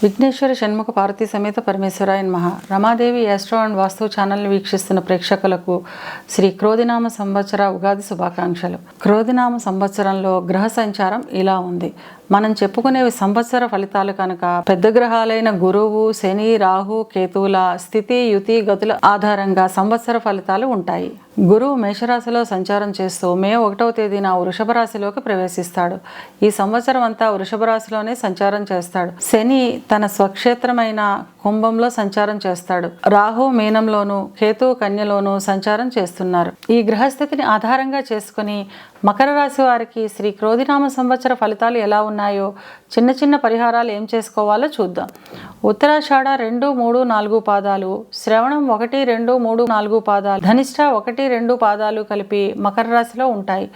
విఘ్నేశ్వర షణ్ముఖ పార్వతీ సమేత పరమేశ్వరాయ నమః. Ramadevi astro and వాస్తు ఛానల్ని వీక్షిస్తున్న ప్రేక్షకులకు శ్రీ క్రోధినామ సంవత్సర ఉగాది శుభాకాంక్షలు. క్రోధినామ సంవత్సరంలో గ్రహ సంచారం ఇలా ఉంది. మనం చెప్పుకునేవి సంవత్సర ఫలితాలు కనుక పెద్ద గ్రహాలైన గురువు, శని, రాహు, కేతువుల స్థితి, యుతి, గతుల ఆధారంగా సంవత్సర ఫలితాలు ఉంటాయి. గురువు మేషరాశిలో సంచారం చేస్తూ మే 1వ తేదీన వృషభ రాశిలోకి ప్రవేశిస్తాడు. ఈ సంవత్సరం అంతా వృషభ రాశిలోనే సంచారం చేస్తాడు. శని తన స్వక్షేత్రమైన కుంభంలో సంచారం చేస్తాడు. రాహు మీనంలోను, కేతువు కన్యలోను సంచారం చేస్తున్నారు. ఈ గ్రహస్థితిని ఆధారంగా చేసుకుని మకర రాశి వారికి శ్రీ క్రోధినామ సంవత్సర ఫలితాలు ఎలా ఉన్నాయో, చిన్న చిన్న పరిహారాలు ఏం చేసుకోవాలో చూద్దాం. ఉత్తరాషాఢ 2, 3, 4 పాదాలు, శ్రవణం 1, 2, 3, 4 పాదాలు, ధనిష్ట 1, 2 పాదాలు కలిపి మకర రాశిలో ఉంటాయి.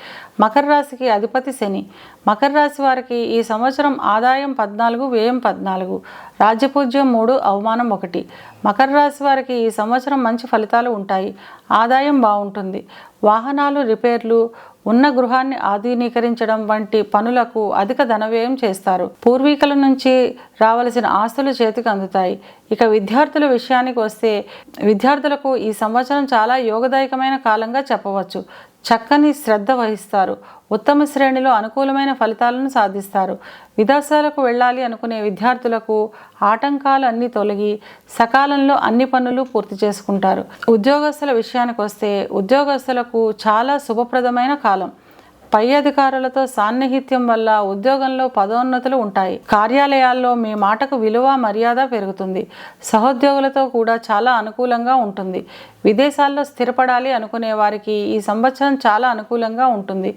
మకర రాశికి అధిపతి శని. మకర రాశి వారికి ఈ సంవత్సరం ఆదాయం 14, వ్యయం 14, రాజ్యపూజ్యం 3, అవమానం 1. మకర రాశి వారికి ఈ సంవత్సరం మంచి ఫలితాలు ఉంటాయి. ఆదాయం బాగుంటుంది. వాహనాలు రిపేర్లు, ఉన్న గృహాన్ని ఆధునీకరించడం వంటి పనులకు అధిక ధనవ్యయం చేస్తారు. పూర్వీకుల నుంచి రావలసిన ఆస్తులు చేతికి అందుతాయి. ఇక విద్యార్థుల విషయానికి వస్తే విద్యార్థులకు ఈ సంవత్సరం చాలా యోగదాయకమైన కాలంగా చెప్పవచ్చు. చక్కని శ్రద్ధ వహిస్తారు. ఉత్తమ శ్రేణిలో అనుకూలమైన ఫలితాలను సాధిస్తారు. విదేశాలకు వెళ్ళాలి అనుకునే విద్యార్థులకు ఆటంకాలు అన్నీ తొలగి సకాలంలో అన్ని పనులు పూర్తి చేసుకుంటారు. ఉద్యోగస్తుల విషయానికి వస్తే ఉద్యోగస్తులకు చాలా శుభప్రదమైన కాలం. పై అధికారులతో సాన్నిహిత్యం వల్ల ఉద్యోగంలో పదోన్నతులు ఉంటాయి. కార్యాలయాల్లో మీ మాటకు విలువ, మర్యాద పెరుగుతుంది. సహోద్యోగులతో కూడా చాలా అనుకూలంగా ఉంటుంది. విదేశాల్లో స్థిరపడాలి అనుకునే వారికి ఈ సంవత్సరం చాలా అనుకూలంగా ఉంటుంది.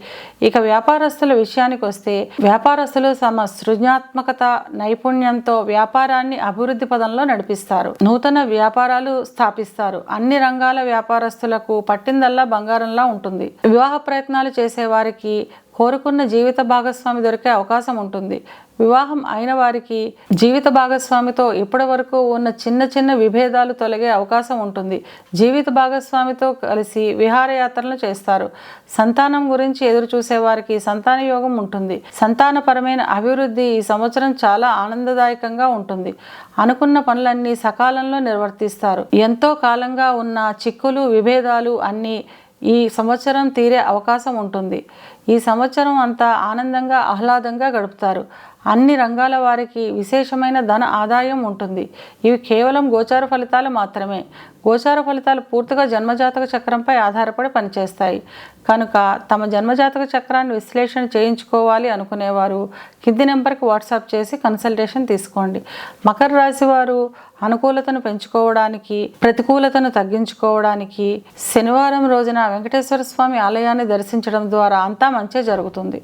ఇక వ్యాపారస్తుల విషయానికి వస్తే వ్యాపారస్తులు తమ సృజనాత్మకత, నైపుణ్యంతో వ్యాపారాన్ని అభివృద్ధి పదంలో నడిపిస్తారు. నూతన వ్యాపారాలు స్థాపిస్తారు. అన్ని రంగాల వ్యాపారస్తులకు పట్టిందల్లా బంగారంలా ఉంటుంది. వివాహ ప్రయత్నాలు చేసేవారికి కోరుకున్న జీవిత భాగస్వామి దొరికే అవకాశం ఉంటుంది. వివాహం అయిన వారికి జీవిత భాగస్వామితో ఇప్పటి వరకు ఉన్న చిన్న చిన్న విభేదాలు తొలగే అవకాశం ఉంటుంది. జీవిత భాగస్వామితో కలిసి విహారయాత్రలు చేస్తారు. సంతానం గురించి ఎదురు చూసే వారికి సంతాన యోగం ఉంటుంది. సంతానపరమైన అభివృద్ధి ఈ సంవత్సరం చాలా ఆనందదాయకంగా ఉంటుంది. అనుకున్న పనులన్నీ సకాలంలో నిర్వర్తిస్తారు. ఎంతో కాలంగా ఉన్న చిక్కులు, విభేదాలు అన్నీ ఈ సంవత్సరం తీరే అవకాశం ఉంటుంది. ఈ సంవత్సరం అంతా ఆనందంగా, ఆహ్లాదంగా గడుపుతారు. అన్ని రంగాల వారికి విశేషమైన ధన ఆదాయం ఉంటుంది. ఇవి కేవలం గోచార ఫలితాలు మాత్రమే. గోచార ఫలితాలు పూర్తిగా జన్మజాతక చక్రంపై ఆధారపడి పనిచేస్తాయి. కనుక తమ జన్మజాతక చక్రాన్ని విశ్లేషణ చేయించుకోవాలి అనుకునేవారు కింది నెంబర్కి వాట్సాప్ చేసి కన్సల్టేషన్ తీసుకోండి. మకర రాశి వారు అనుకూలతను పెంచుకోవడానికి, ప్రతికూలతను తగ్గించుకోవడానికి శనివారం రోజున వెంకటేశ్వర స్వామి ఆలయాన్ని దర్శించడం ద్వారా అంతా మంచి జరుగుతుంది.